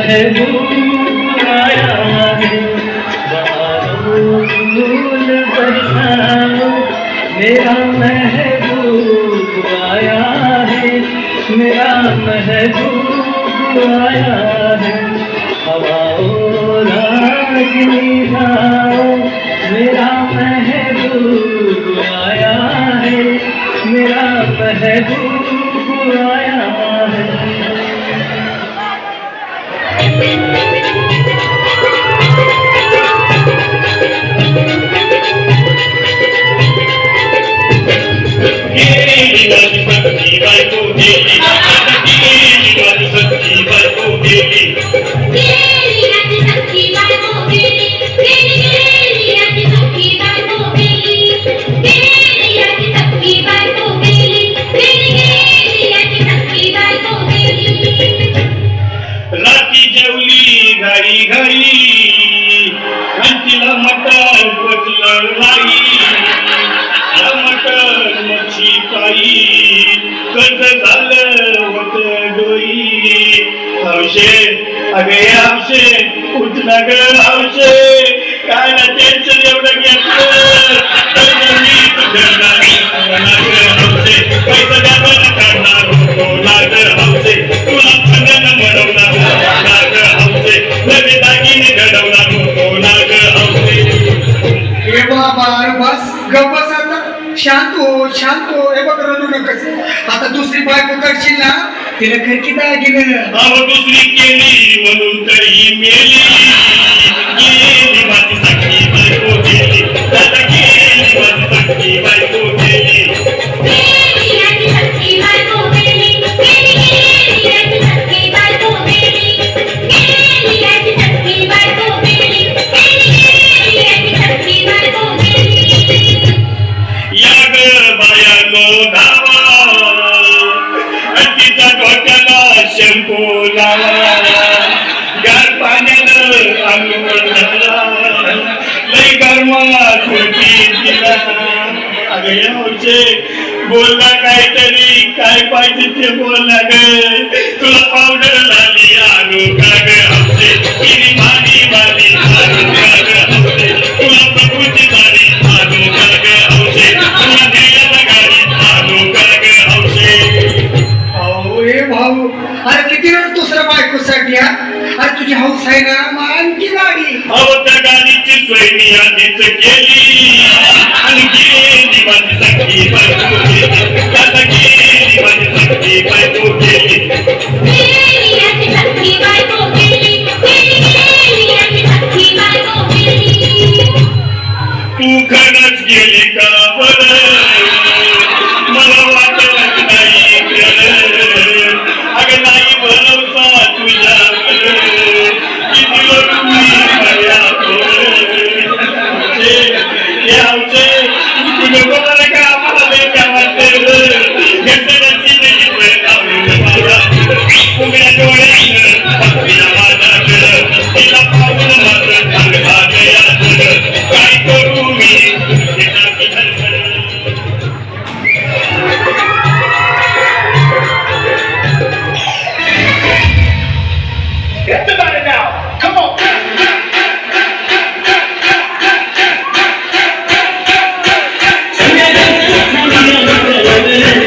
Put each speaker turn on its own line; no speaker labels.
महबूब आया है, बहारों फूल बरसाओ, मेरा महबूब आया है, मेरा महबूब आया है। हवाओं रागिनी गाओ, मेरा महबूब आया है, मेरा महबूब आया है।
राती जेवली घाई घाई आणि तिला मटण पचलं नाही, मटण मच्छी पायी कस झालं होत डोई। हौशे अगे हौशे उठ ना ग हौशे, काय ना टेन्शन एवढं घेतलं तर मी तुझं नाही हौशे, पैसा द्यावा करणार होतो लाग हौशे, तुला संगन म्हणवणार लाग हौशे, नवे दागिने घडवणार होतो लाग हौशे।
हे बाबा बस गप्पस आता, शांत हो शांत हो, हे बघ रडू नकस। आता दुसरी बायको करशील ना, तिला खरकी दागिने
अहो दुसरी केली म्हणून तर ही मेली, गेली माझी सखी बायको गेली, आता गेली माझी सखी बायको गेली। या ग बायानो धावा, तिचा डोक्याला शॅम्पू लावा, गार पाण्यानं आंघोळ घाला, लई गरमा सुटी दिला। अगं या हौशे बोलला काहीतरी, काय पाहिजे ते बोलला ग, तुला पावडर लाली आणू का ग हौशे, किरी मारी मारी आणू का ग हौशे, तुला प्रकृती मारी आणू का ग हौशे, तुला न्यायाला गाडी आणू का ग हौशे।
अहो हे भाऊ, अरे किती वेळ दुसऱ्या बायकोसाठी हा? अरे तुझी हौस आहे ना, मग आणखी गाडी।
अहो त्या गाडीची सोय मी आधीच केली आणि गेली माझी सखी बायको गेली, आता गेली माझी सखी बायको गेली। तू खरंच गेली का बरं, मला वाटत नाही खरं, अगं नाही भरवसा तुझ्यावर, किती लोक तुझं बोलायला का आम्हाला बेटा वाटतं, घेतल्याची उघड्या डोळ्यानं भक्तीला माझ्याकडं, तिला पाहून माझं भाग काय करू मी
Get the money now. Come on.
Yeah.